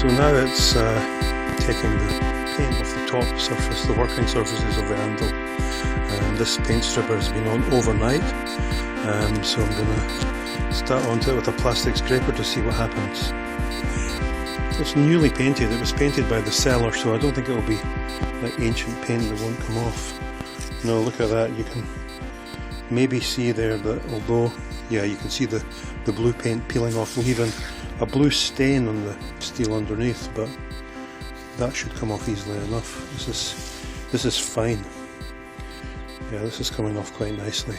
So now it's taking the paint off the top surface, the working surfaces of the anvil. This paint stripper has been on overnight, so I'm going to start onto it with a plastic scraper to see what happens. It's newly painted. It was painted by the seller, so I don't think it will be like ancient paint that won't come off. No, look at that. You can maybe see there that although, yeah, you can see the blue paint peeling off, leaving a blue stain on the steel underneath, but that should come off easily enough. This is fine. Yeah, this is coming off quite nicely.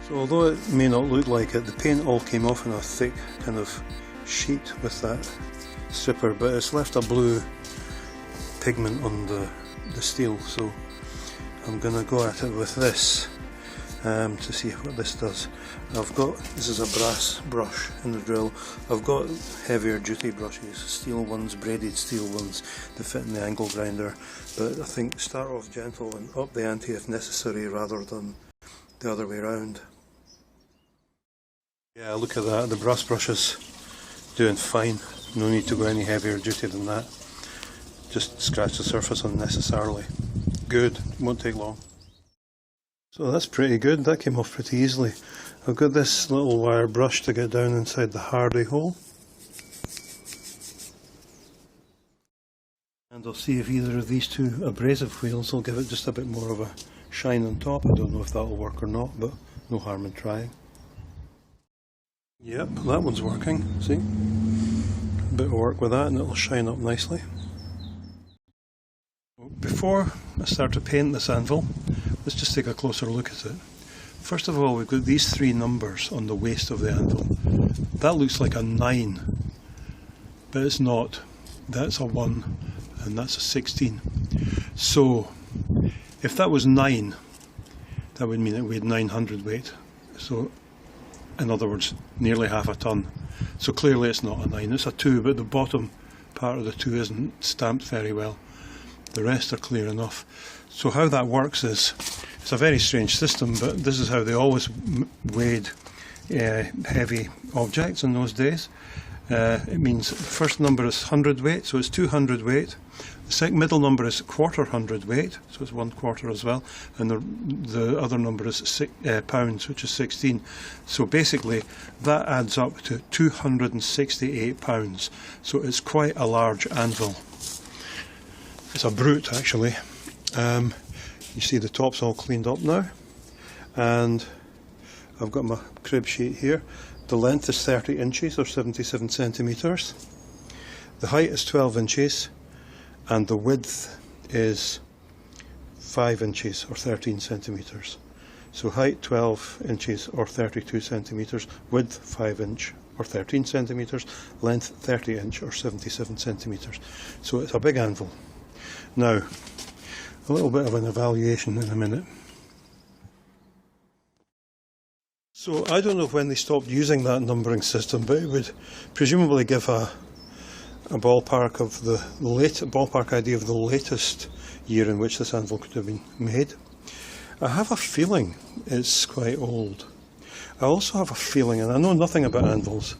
So although it may not look like it, the paint all came off in a thick kind of sheet with that stripper, but it's left a blue pigment on the steel, so I'm going to go at it with this to see what this does. This is a brass brush in the drill. I've got heavier duty brushes, steel ones, braided steel ones that fit in the angle grinder, but I think start off gentle and up the ante if necessary rather than the other way around. Yeah, look at that, the brass brush is doing fine, no need to go any heavier duty than that. Just scratch the surface unnecessarily. Good, won't take long. So that's pretty good, that came off pretty easily. I've got this little wire brush to get down inside the hardy hole. And I'll see if either of these two abrasive wheels will give it just a bit more of a shine on top. I don't know if that will work or not, but no harm in trying. Yep, that one's working, see? A bit of work with that and it'll shine up nicely. Before I start to paint this anvil, let's just take a closer look at it. First of all, we've got these three numbers on the waist of the anvil. That looks like a 9, but it's not. That's a 1 and that's a 16. So if that was 9, that would mean it weighed 900 weight. So in other words, nearly half a ton. So clearly it's not a 9, it's a 2, but the bottom part of the 2 isn't stamped very well. The rest are clear enough. So how that works is, it's a very strange system, but this is how they always weighed heavy objects in those days. It means the first number is 100 weight, so it's 200 weight. The middle number is 1/4 weight, so it's 1/4 as well, and the other number is pounds, which is 16. So basically that adds up to 268 pounds. So it's quite a large anvil. It's a brute actually. You see the top's all cleaned up now, and I've got my crib sheet here. The length is 30 inches or 77 centimetres. The height is 12 inches and the width is 5 inches or 13 centimetres. So height 12 inches or 32 centimetres, width 5 inch or 13 centimetres, length 30 inch or 77 centimetres. So it's a big anvil. Now, a little bit of an evaluation in a minute. So I don't know when they stopped using that numbering system, but it would presumably give a ballpark of the ballpark idea of the latest year in which this anvil could have been made. I have a feeling it's quite old. I also have a feeling, and I know nothing about anvils,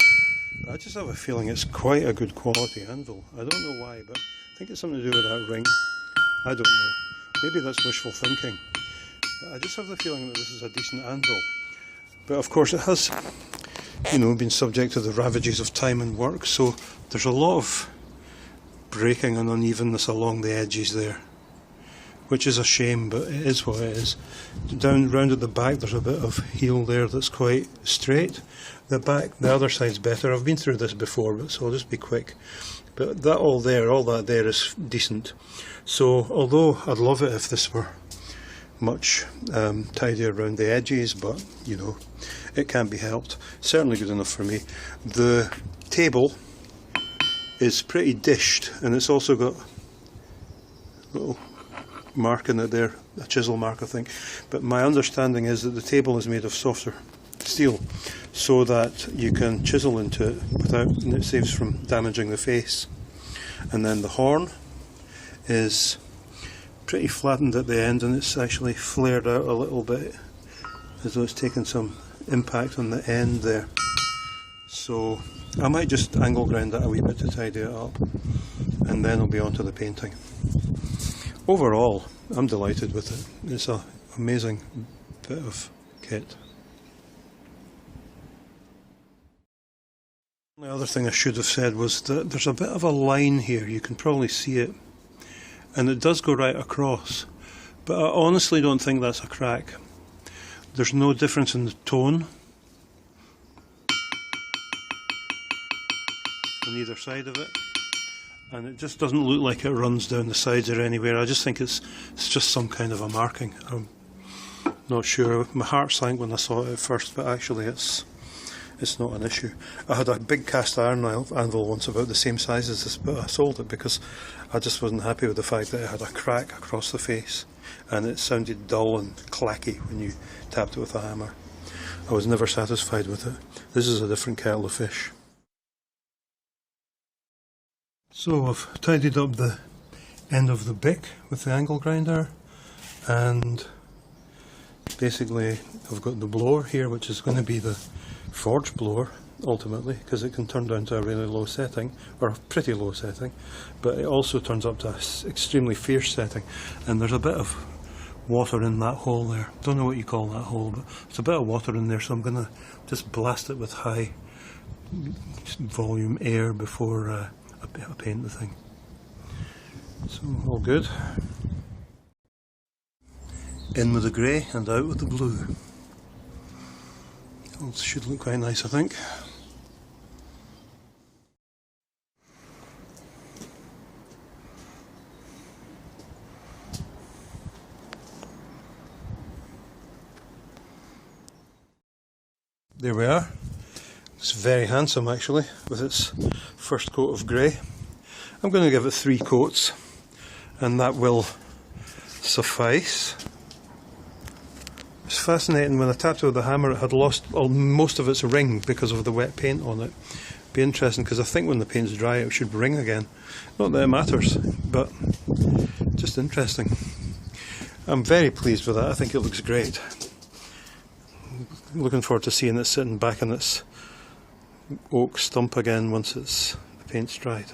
but I just have a feeling it's quite a good quality anvil. I don't know why, but I think it's something to do with that ring. I don't know. Maybe that's wishful thinking. But I just have the feeling that this is a decent anvil. But of course it has, been subject to the ravages of time and work, so there's a lot of breaking and unevenness along the edges there, which is a shame, but it is what it is. Down round at the back there's a bit of heel there that's quite straight. The other side's better. I've been through this before, so I'll just be quick. But all that there is decent. So although I'd love it if this were much tidier around the edges, but it can't be helped. Certainly good enough for me. The table is pretty dished, and it's also got a little mark in it there, a chisel mark I think, but my understanding is that the table is made of softer steel so that you can chisel into it and it saves from damaging the face. And then the horn is pretty flattened at the end, and it's actually flared out a little bit as though it's taken some impact on the end there. So I might just angle grind that a wee bit to tidy it up, and then I'll be on to the painting. Overall, I'm delighted with it. It's an amazing bit of kit. The other thing I should have said was that there's a bit of a line here, you can probably see it, and it does go right across, but I honestly don't think that's a crack. There's no difference in the tone on either side of it, and it just doesn't look like it runs down the sides or anywhere. I just think it's just some kind of a marking. I'm not sure. My heart sank when I saw it at first, but actually it's not an issue. I had a big cast iron anvil once about the same size as this, but I sold it because I just wasn't happy with the fact that it had a crack across the face and it sounded dull and clacky when you tapped it with a hammer. I was never satisfied with it. This is a different kettle of fish. So I've tidied up the end of the bick with the angle grinder, and basically I've got the blower here, which is going to be the forge blower ultimately, because it can turn down to a really low setting, or a pretty low setting, but it also turns up to an extremely fierce setting, and there's a bit of water in that hole there. Don't know what you call that hole, but there's a bit of water in there, so I'm going to just blast it with high volume air before I paint the thing. So all good. In with the grey and out with the blue. It should look quite nice, I think. There we are. It's very handsome actually, with its first coat of grey. I'm going to give it 3 coats, and that will suffice. It's fascinating, when I tapped it with the hammer it had lost most of its ring because of the wet paint on it. Be interesting, because I think when the paint's dry it should ring again. Not that it matters, but just interesting. I'm very pleased with that. I think it looks great. Looking forward to seeing it sitting back in its oak stump again once the paint's dried.